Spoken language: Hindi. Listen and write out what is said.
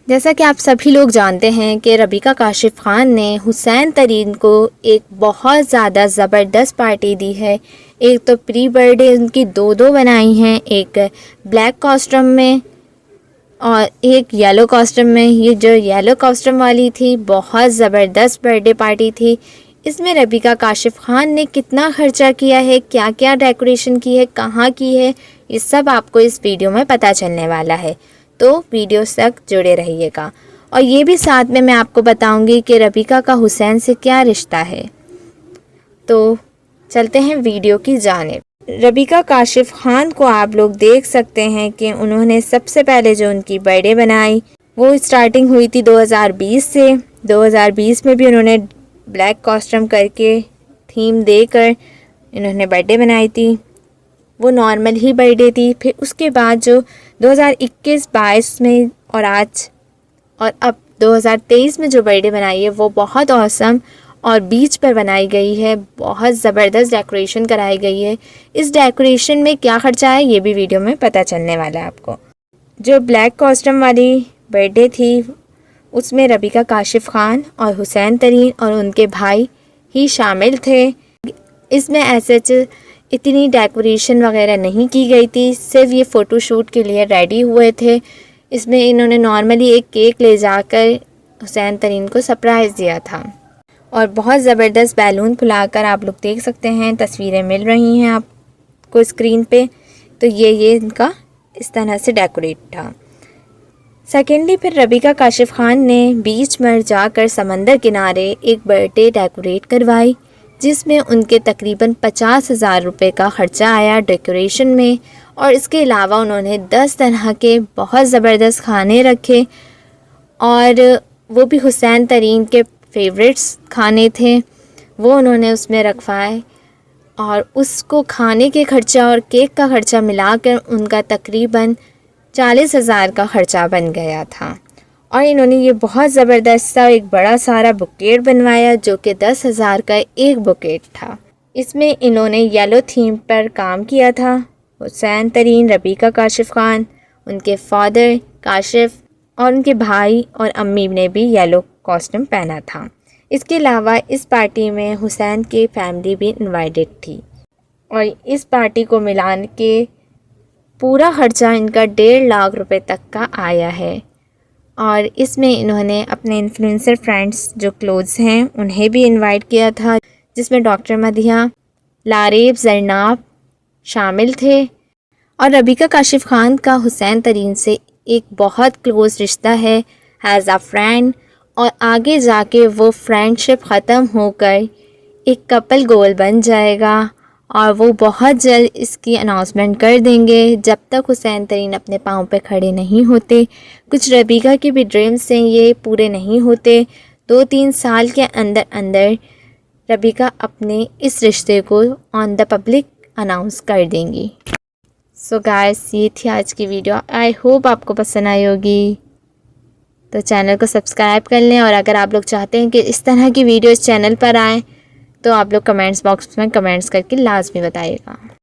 जैसा कि आप सभी लोग जानते हैं कि रबीका काशिफ खान ने हुसैन तरीन को एक बहुत ज़्यादा ज़बरदस्त पार्टी दी है। एक तो प्री बर्थडे उनकी दो बनाई हैं, एक ब्लैक कॉस्ट्यूम में और एक येलो कॉस्ट्यूम में। ये जो येलो कॉस्ट्यूम वाली थी बहुत ज़बरदस्त बर्थडे पार्टी थी। इसमें रबीका काशिफ खान ने कितना खर्चा किया है, क्या क्या डेकोरेशन की है, कहाँ की है, ये सब आपको इस वीडियो में पता चलने वाला है, तो वीडियो तक जुड़े रहिएगा। और ये भी साथ में मैं आपको बताऊंगी कि रबीका का हुसैन से क्या रिश्ता है। तो चलते हैं वीडियो की जानिब। रबीका काशिफ खान को आप लोग देख सकते हैं कि उन्होंने सबसे पहले जो उनकी बर्थडे बनाई वो स्टार्टिंग हुई थी 2020 से। 2020 में भी उन्होंने ब्लैक कॉस्ट्यूम करके थीम देकर इन्होंने बर्थडे बनाई थी। वो नॉर्मल ही बर्थडे थी। फिर उसके बाद जो 2021-22 में और आज और अब 2023 में जो बर्थडे बनाई है वो बहुत औसम और बीच पर बनाई गई है। बहुत ज़बरदस्त डेकोरेशन कराई गई है। इस डेकोरेशन में क्या खर्चा है ये भी वीडियो में पता चलने वाला है आपको। जो ब्लैक कॉस्ट्यूम वाली बर्थडे थी उसमें रबीका काशिफ खान और हुसैन तरीन और उनके भाई ही शामिल थे। इसमें ऐसे इतनी डेकोरेशन वगैरह नहीं की गई थी, सिर्फ ये फ़ोटोशूट के लिए रेडी हुए थे। इसमें इन्होंने नॉर्मली एक केक ले जाकर हुसैन तरीन को सरप्राइज़ दिया था और बहुत ज़बरदस्त बैलून फुलाकर आप लोग देख सकते हैं, तस्वीरें मिल रही हैं आपको स्क्रीन पे। तो ये इनका इस तरह से डेकोरेट था। सेकेंडली फिर रबीका काशिफ खान ने बीच में जाकर समंदर किनारे एक बर्थडे डेकोरेट करवाई जिसमें उनके तकरीबन 50,000 रुपये का ख़र्चा आया डेकोरेशन में। और इसके अलावा उन्होंने 10 तरह के बहुत ज़बरदस्त खाने रखे और वो भी हुसैन तरीन के फेवरेट्स खाने थे, वो उन्होंने उसमें रखवाए। और उसको खाने के खर्चा और केक का खर्चा मिलाकर उनका तकरीबन 40,000 का ख़र्चा बन गया था। और इन्होंने ये बहुत ज़बरदस्त सा एक बड़ा सारा बुकेट बनवाया जो कि 10,000 का एक बुकेट था। इसमें इन्होंने येलो थीम पर काम किया था। हुसैन तरीन, रबीका काशिफ खान, उनके फादर काशिफ और उनके भाई और अम्मी ने भी येलो कॉस्ट्यूम पहना था। इसके अलावा इस पार्टी में हुसैन की फैमिली भी इनवाइटेड थी और इस पार्टी को मिलान के पूरा ख़र्चा इनका 1.5 लाख रुपए तक का आया है। और इसमें इन्होंने अपने इन्फ्लुएंसर फ्रेंड्स जो क्लोज हैं उन्हें भी इनवाइट किया था, जिसमें डॉक्टर मदिहा, लारेब, जरनाब शामिल थे। और रबीका काशिफ खान का हुसैन तरीन से एक बहुत क्लोज़ रिश्ता है एज़ अ फ्रेंड, और आगे जाके वो फ्रेंडशिप ख़त्म होकर एक कपल गोल बन जाएगा और वो बहुत जल्द इसकी अनाउंसमेंट कर देंगे। जब तक हुसैन तरीन अपने पाँव पे खड़े नहीं होते, कुछ रबीका के भी ड्रीम्स हैं ये पूरे नहीं होते। 2-3 साल के अंदर अंदर रबीका अपने इस रिश्ते को ऑन द पब्लिक अनाउंस कर देंगी। सो गाइस, ये थी आज की वीडियो। आई होप आपको पसंद आई होगी। तो चैनल को सब्सक्राइब कर लें और अगर आप लोग चाहते हैं कि इस तरह की वीडियो इस चैनल पर आएँ तो आप लोग कमेंट्स बॉक्स में कमेंट्स करके लाजमी बताइएगा।